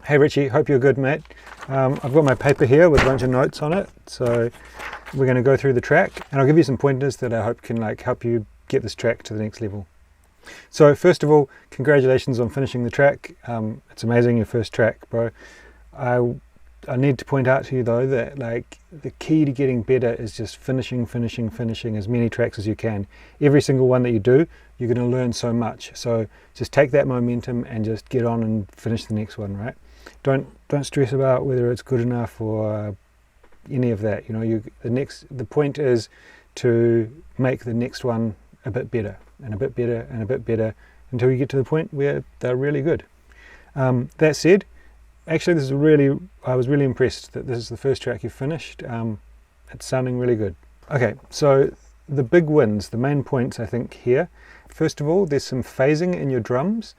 Hey Richie, hope you're good, mate. I've got my paper here with a bunch of notes on it, so we're going to go through the track and I'll give you some pointers that I hope can help you get this track to the next level. So first of all, congratulations on finishing the track. It's amazing, your first track, bro. I need to point out to you though that the key to getting better is just finishing as many tracks as you can. Every single one that you do, you're going to learn so much. So just take that momentum and just get on and finish the next one, right? Don't stress about whether it's good enough or any of that. You know, the point is to make the next one a bit better and a bit better and a bit better until you get to the point where they're really good. That said, actually, I was really impressed that this is the first track you finished. It's sounding really good. Okay, so the big wins, the main points I think here. First of all, there's some phasing in your drums.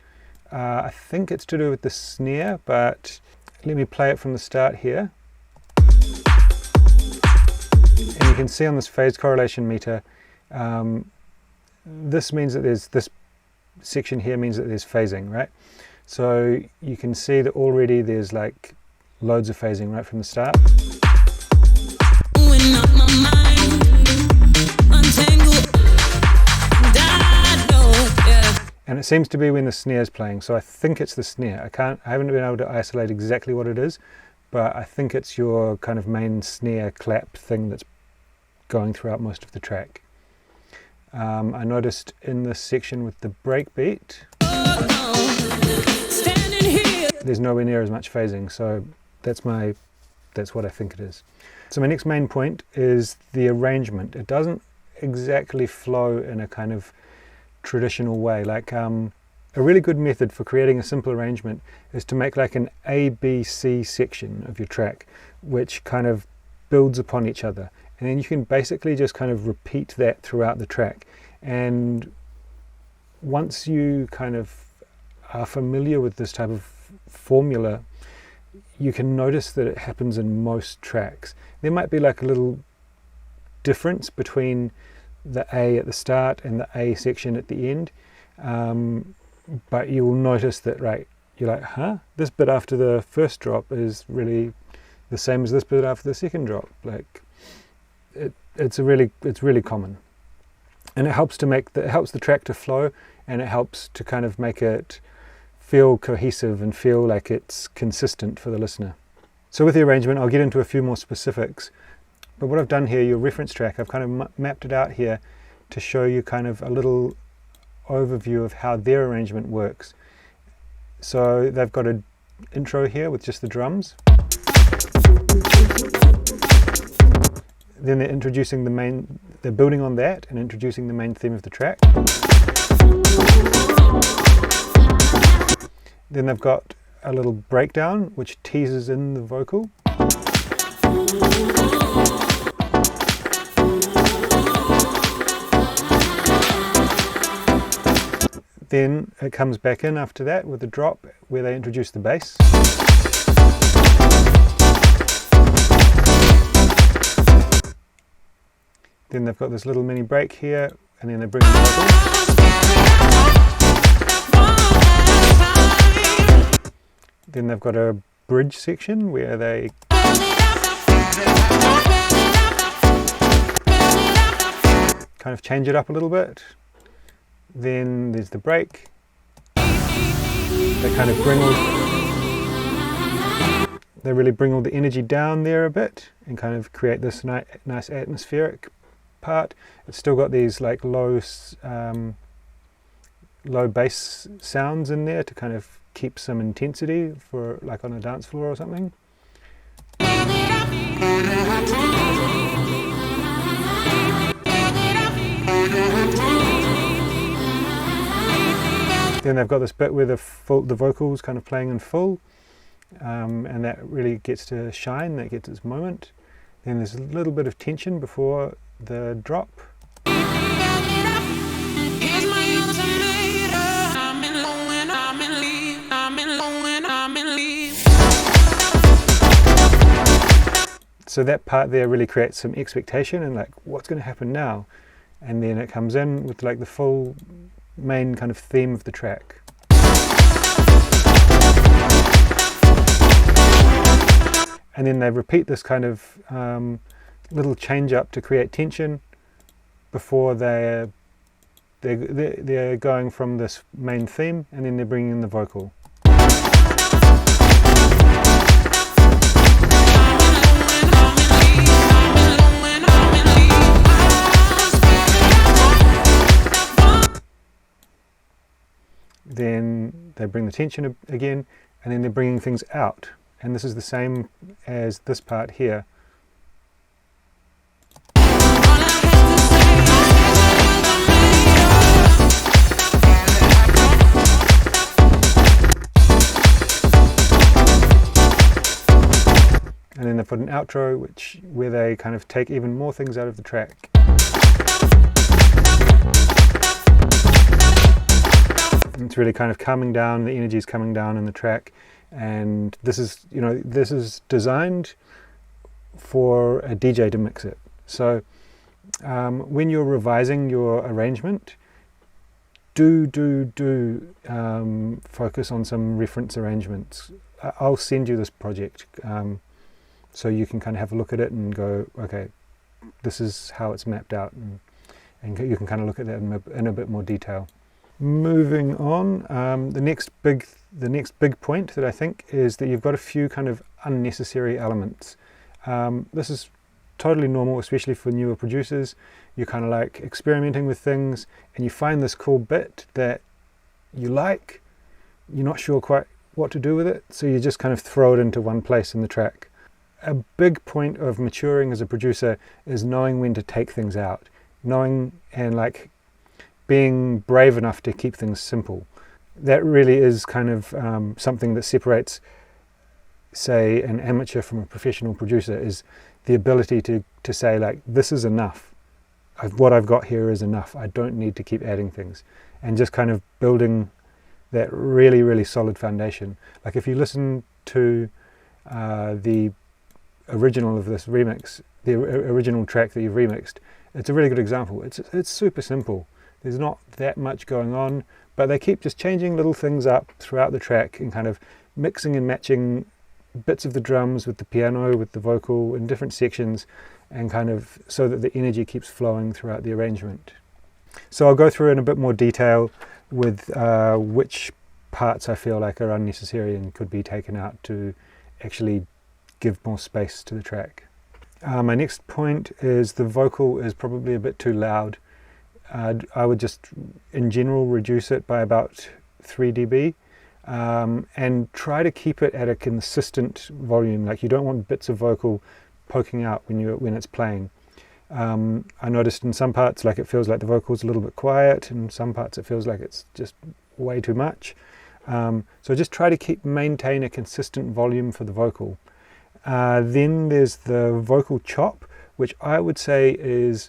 I think it's to do with the snare, but let me play it from the start here. And you can see on this phase correlation meter, this means that this section here means that there's phasing, right? So you can see that already there's loads of phasing right from the start. And it seems to be when the snare's playing, so I think it's the snare. I haven't been able to isolate exactly what it is, but I think it's your kind of main snare clap thing that's going throughout most of the track. I noticed in this section with the breakbeat, there's nowhere near as much phasing, so that's what I think it is. So my next main point is the arrangement. It doesn't exactly flow in a kind of traditional way. A really good method for creating a simple arrangement is to make an A, B, C section of your track, which kind of builds upon each other. And then you can basically just kind of repeat that throughout the track. And once you kind of are familiar with this type of formula, you can notice that it happens in most tracks. There might be a little difference between the A at the start and the A section at the end, but you will notice that, right, you're like, huh, this bit after the first drop is really the same as this bit after the second drop. It's really common, and it helps the track to flow, and it helps to kind of make it feel cohesive and feel like it's consistent for the listener. So with the arrangement, I'll get into a few more specifics, but what I've done here, your reference track, I've kind of mapped it out here to show you kind of a little overview of how their arrangement works. So they've got an intro here with just the drums. Then they're building on that and introducing the main theme of the track. Then they've got a little breakdown which teases in the vocal. Then it comes back in after that with a drop where they introduce the bass. Then they've got this little mini break here, and then they bring in the vocals. Then they've got a bridge section where they kind of change it up a little bit. Then there's the break. They kind of really bring all the energy down there a bit and kind of create this nice atmospheric part. It's still got these low bass sounds in there to kind of keep some intensity for on a dance floor or something. Then they've got this bit where the vocals kind of playing in full, and that really gets to shine, that gets its moment. Then there's a little bit of tension before the drop. So that part there really creates some expectation and what's going to happen now, and then it comes in with the full main kind of theme of the track. and then they repeat this kind of little change up to create tension before they're going from this main theme, and then they're bringing in the vocal. Then they bring the tension again, and then they're bringing things out. And this is the same as this part here. And then they put an outro, where they kind of take even more things out of the track. It's really kind of calming down, the energy is coming down in the track, and this is designed for a DJ to mix it. So when you're revising your arrangement, do focus on some reference arrangements. I'll send you this project so you can kind of have a look at it and go, okay, this is how it's mapped out, and you can kind of look at that in a bit more detail. Moving on, the next big point that I think is that you've got a few kind of unnecessary elements. This is totally normal, especially for newer producers. You're kind of like experimenting with things, and you find this cool bit that you like. You're not sure quite what to do with it, so you just kind of throw it into one place in the track. A big point of maturing as a producer is knowing when to take things out, knowing and like being brave enough to keep things simple. That really is kind of something that separates, say, an amateur from a professional producer, is the ability to say, like, this is enough. What I've got here is enough. I don't need to keep adding things. And just kind of building that really, really solid foundation. Like if you listen to the original of this remix, the original track that you've remixed, it's a really good example. It's super simple. There's not that much going on, but they keep just changing little things up throughout the track and kind of mixing and matching bits of the drums with the piano, with the vocal in different sections, and kind of so that the energy keeps flowing throughout the arrangement. So I'll go through in a bit more detail with which parts I feel like are unnecessary and could be taken out to actually give more space to the track. My next point is the vocal is probably a bit too loud. I would just, in general, reduce it by about 3 dB and try to keep it at a consistent volume. Like you don't want bits of vocal poking out when it's playing. I noticed in some parts like it feels like the vocal's a little bit quiet, and some parts it feels like it's just way too much. So just try to maintain a consistent volume for the vocal. Then there's the vocal chop, which I would say is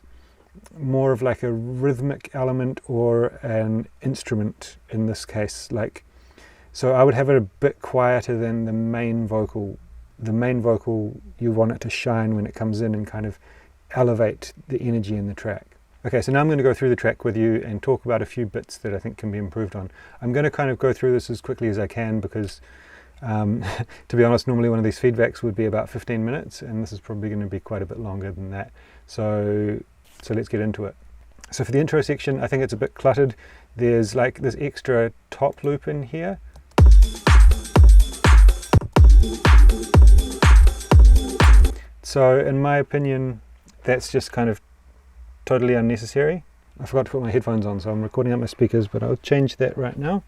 more of like a rhythmic element or an instrument in this case. So I would have it a bit quieter than the main vocal. The main vocal, you want it to shine when it comes in and kind of elevate the energy in the track. Okay, so now I'm going to go through the track with you and talk about a few bits that I think can be improved on. I'm going to kind of go through this as quickly as I can because to be honest, normally one of these feedbacks would be about 15 minutes, and this is probably going to be quite a bit longer than that. So let's get into it. So for the intro section, I think it's a bit cluttered. There's like this extra top loop in here. So in my opinion, that's just kind of totally unnecessary. I forgot to put my headphones on, so I'm recording out my speakers, but I'll change that right now.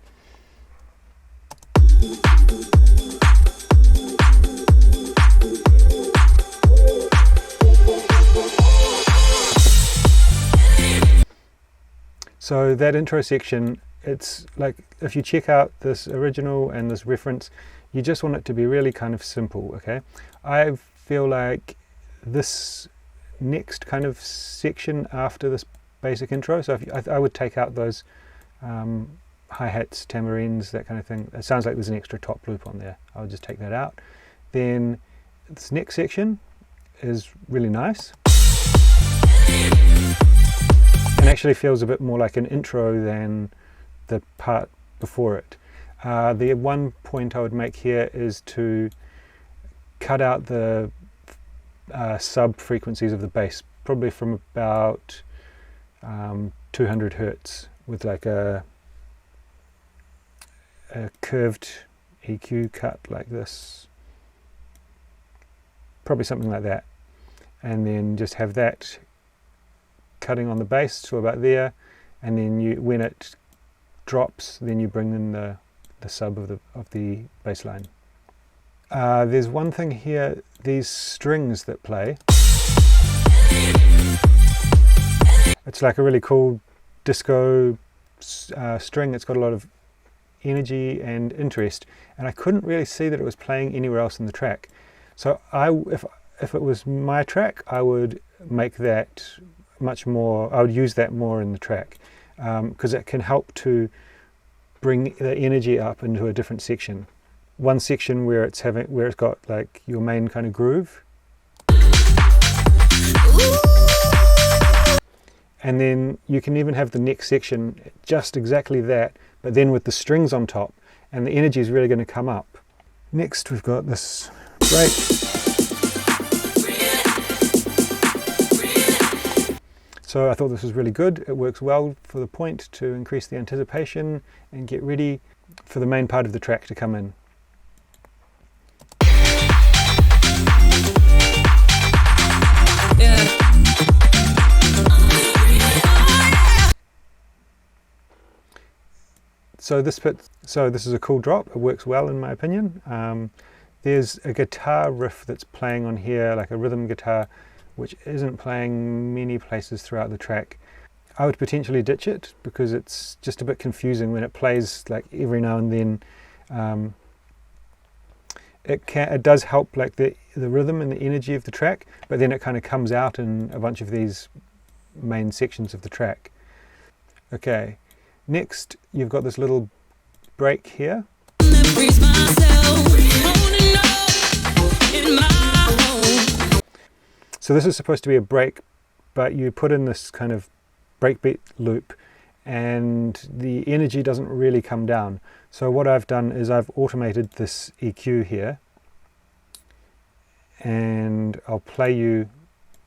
So that intro section, it's like if you check out this original and this reference, you just want it to be really kind of simple, okay? I feel like this next kind of section after this basic intro, so I would take out those hi-hats, tamarines, that kind of thing. It sounds like there's an extra top loop on there. I would just take that out. Then this next section is really nice. And actually feels a bit more like an intro than the part before it. The one point I would make here is to cut out the sub frequencies of the bass, probably from about 200 hertz with like a curved EQ cut like this, probably something like that, and then just have that cutting on the bass to about there, and then when it drops, then you bring in the sub of the bass line. There's one thing here, these strings that play. It's like a really cool disco string. It's got a lot of energy and interest, and I couldn't really see that it was playing anywhere else in the track. So if it was my track, I would make that much more, I would use that more in the track, because it can help to bring the energy up into a different section. One section where it's got like your main kind of groove, and then you can even have the next section just exactly that, but then with the strings on top, and the energy is really going to come up. Next we've got this break. So I thought this was really good. It works well for the point to increase the anticipation and get ready for the main part of the track to come in. So this is a cool drop. It works well in my opinion. There's a guitar riff that's playing on here, like a rhythm guitar, which isn't playing many places throughout the track. I would potentially ditch it because it's just a bit confusing when it plays like every now and then. It does help like the rhythm and the energy of the track, but then it kind of comes out in a bunch of these main sections of the track. Okay, next you've got this little break here. So this is supposed to be a break, but you put in this kind of breakbeat loop and the energy doesn't really come down. So what I've done is I've automated this EQ here, and I'll play you.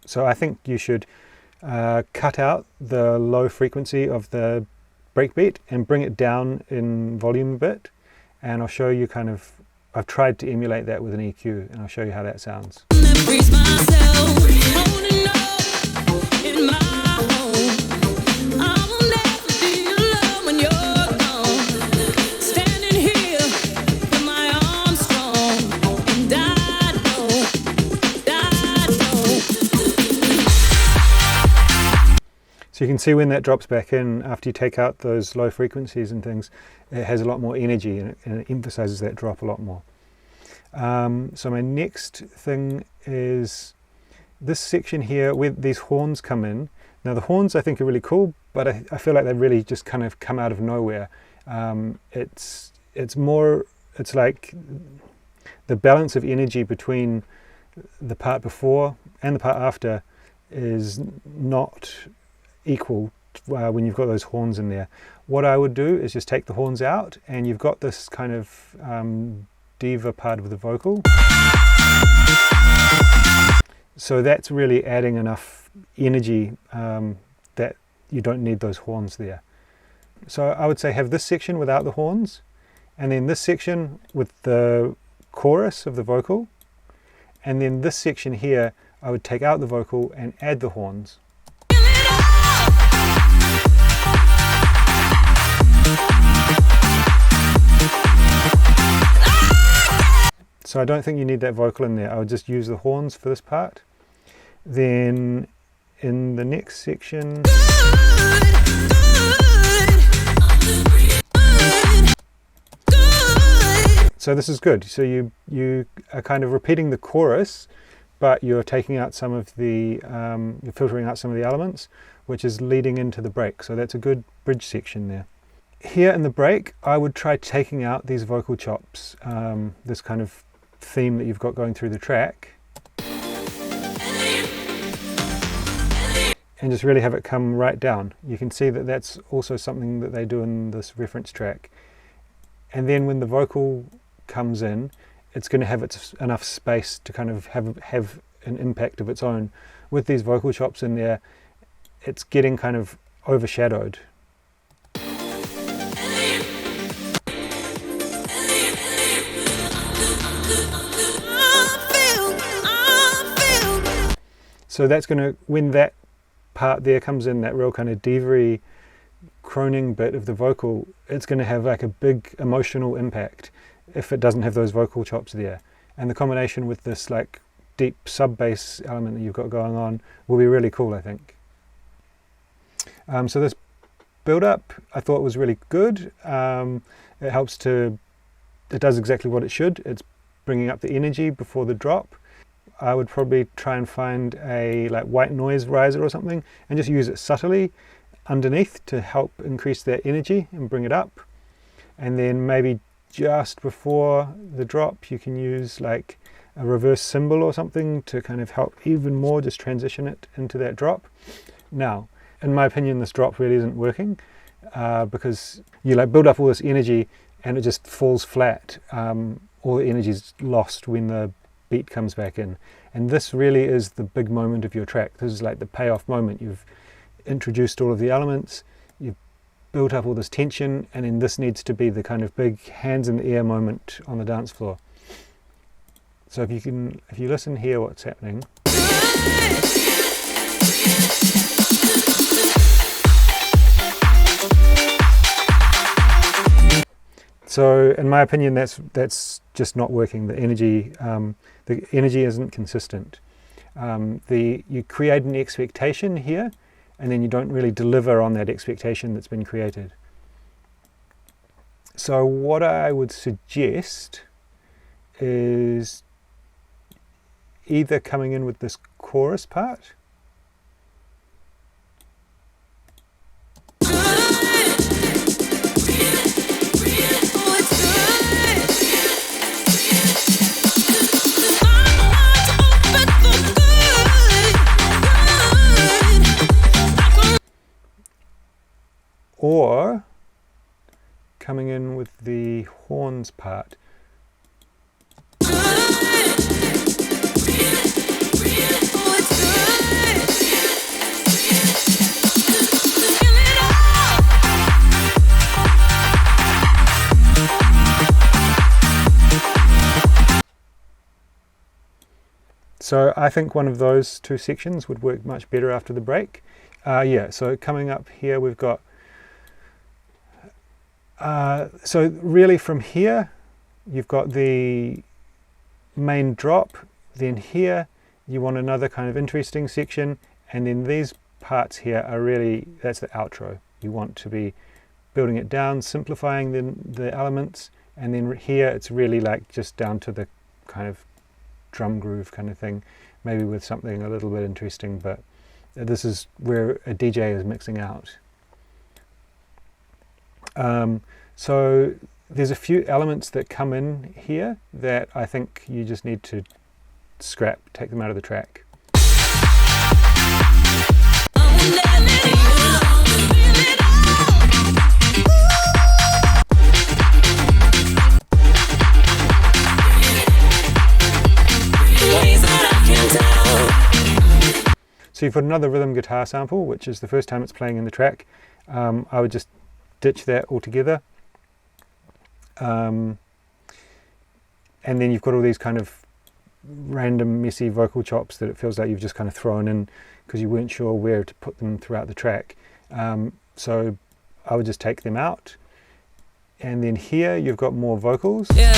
So I think you should cut out the low frequency of the breakbeat and bring it down in volume a bit, and I'll show you kind of, I've tried to emulate that with an EQ, and I'll show you how that sounds. So you can see when that drops back in, after you take out those low frequencies and things, it has a lot more energy and it emphasizes that drop a lot more. So my next thing is this section here where these horns come in. Now the horns I think are really cool, but I feel like they really just kind of come out of nowhere. It's like the balance of energy between the part before and the part after is not equal when you've got those horns in there. What I would do is just take the horns out, and you've got this kind of diva part of the vocal. So that's really adding enough energy that you don't need those horns there. So I would say have this section without the horns, and then this section with the chorus of the vocal, and then this section here I would take out the vocal and add the horns. So I don't think you need that vocal in there. I would just use the horns for this part. Then in the next section, so this is good. So you are kind of repeating the chorus, but you're taking out some of the, you're filtering out some of the elements, which is leading into the break. So that's a good bridge section there. Here in the break, I would try taking out these vocal chops, this kind of theme that you've got going through the track, and just really have it come right down. You can see that that's also something that they do in this reference track. And then when the vocal comes in, it's going to have enough space to kind of have an impact of its own. With these vocal chops in there, it's getting kind of overshadowed. So that's going to, when that part there comes in, that real kind of diva-y croning bit of the vocal, it's going to have like a big emotional impact if it doesn't have those vocal chops there. And the combination with this like deep sub bass element that you've got going on will be really cool, I think. So this build up I thought was really good. It does exactly what it should. It's bringing up the energy before the drop. I would probably try and find a like white noise riser or something and just use it subtly underneath to help increase that energy and bring it up. And then maybe just before the drop you can use like a reverse cymbal or something to kind of help even more just transition it into that drop. Now, in my opinion, this drop really isn't working because you like build up all this energy and it just falls flat. All the energy is lost when the beat comes back in, and this really is the big moment of your track. This is like the payoff moment. You've introduced all of the elements, you've built up all this tension, and then this needs to be the kind of big hands in the air moment on the dance floor. So if you listen here what's happening. So in my opinion, that's just not working. The energy isn't consistent. You create an expectation here, and then you don't really deliver on that expectation that's been created. So what I would suggest is either coming in with this chorus part, or coming in with the horns part. So I think one of those two sections would work much better after the break. So coming up here we've got so really from here you've got the main drop, then here you want another kind of interesting section, and then these parts here are really, that's the outro. You want to be building it down, simplifying the elements, and then here it's really like just down to the kind of drum groove kind of thing, maybe with something a little bit interesting, but this is where a DJ is mixing out. So there's a few elements that come in here that I think you just need to scrap, take them out of the track. So you've got another rhythm guitar sample, which is the first time it's playing in the track. I would just ditch that altogether. And then you've got all these kind of random messy vocal chops that it feels like you've just kind of thrown in because you weren't sure where to put them throughout the track. So I would just take them out. And then here you've got more vocals. Yeah,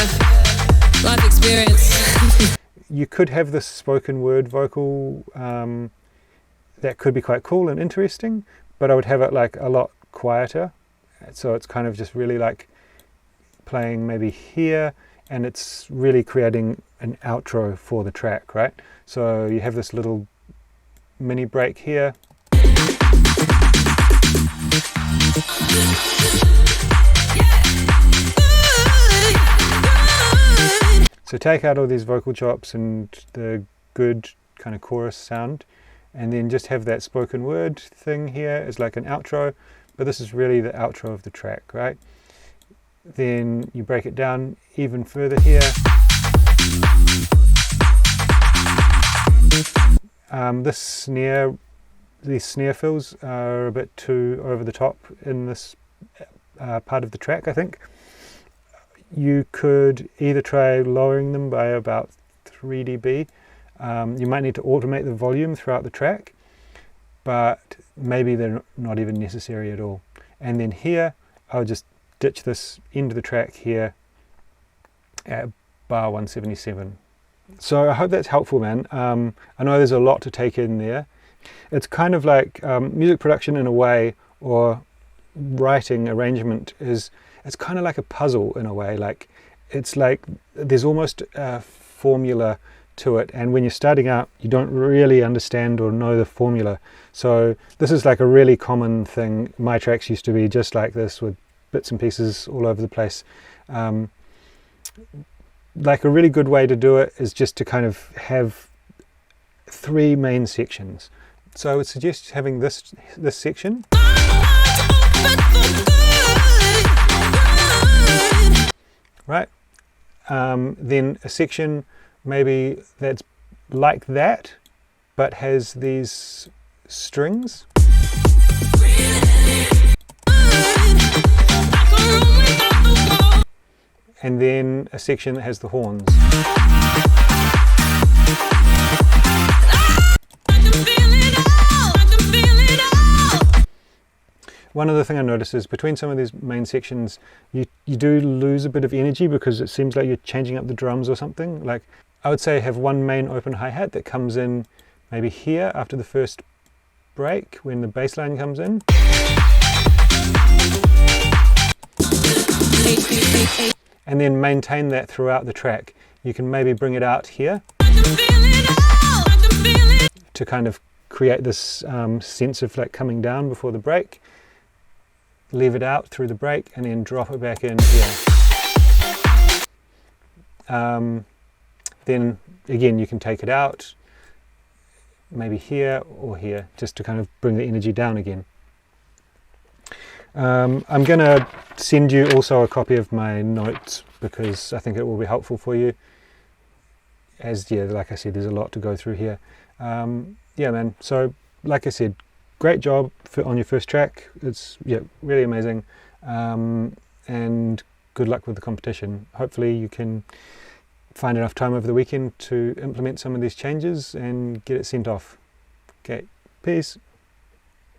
life experience. You could have this spoken word vocal that could be quite cool and interesting, but I would have it like a lot quieter. So it's kind of just really like playing maybe here, and it's really creating an outro for the track, right? So you have this little mini break here. So take out all these vocal chops and the good kind of chorus sound, and then just have that spoken word thing here as like an outro, but this is really the outro of the track, right? Then you break it down even further here. These snare fills are a bit too over the top in this part of the track, I think. You could either try lowering them by about 3 dB. You might need to automate the volume throughout the track, but maybe they're not even necessary at all. And then here, I'll just ditch this end of the track here at bar 177. So I hope that's helpful, man. I know there's a lot to take in there. It's kind of like music production in a way, or writing arrangement it's kind of like a puzzle in a way. Like it's like there's almost a formula to it, and when you're starting out you don't really understand or know the formula. So this is like a really common thing. My tracks used to be just like this, with bits and pieces all over the place. Like a really good way to do it is just to kind of have 3 main sections. So I would suggest having this section, right? Then a section maybe that's like that, but has these strings. And then a section that has the horns. One other thing I noticed is between some of these main sections, you do lose a bit of energy because it seems like you're changing up the drums or something. Like I would say have one main open hi-hat that comes in maybe here after the first break when the bass line comes in. And then maintain that throughout the track. You can maybe bring it out here to kind of create this sense of like coming down before the break. Leave it out through the break and then drop it back in here. Then again you can take it out, maybe here or here, just to kind of bring the energy down again. I'm going to send you also a copy of my notes because I think it will be helpful for you. As like I said, there's a lot to go through here. Yeah, man. So, like I said, great job on your first track. It's really amazing, and good luck with the competition. Hopefully, you can find enough time over the weekend to implement some of these changes and get it sent off. Okay, peace.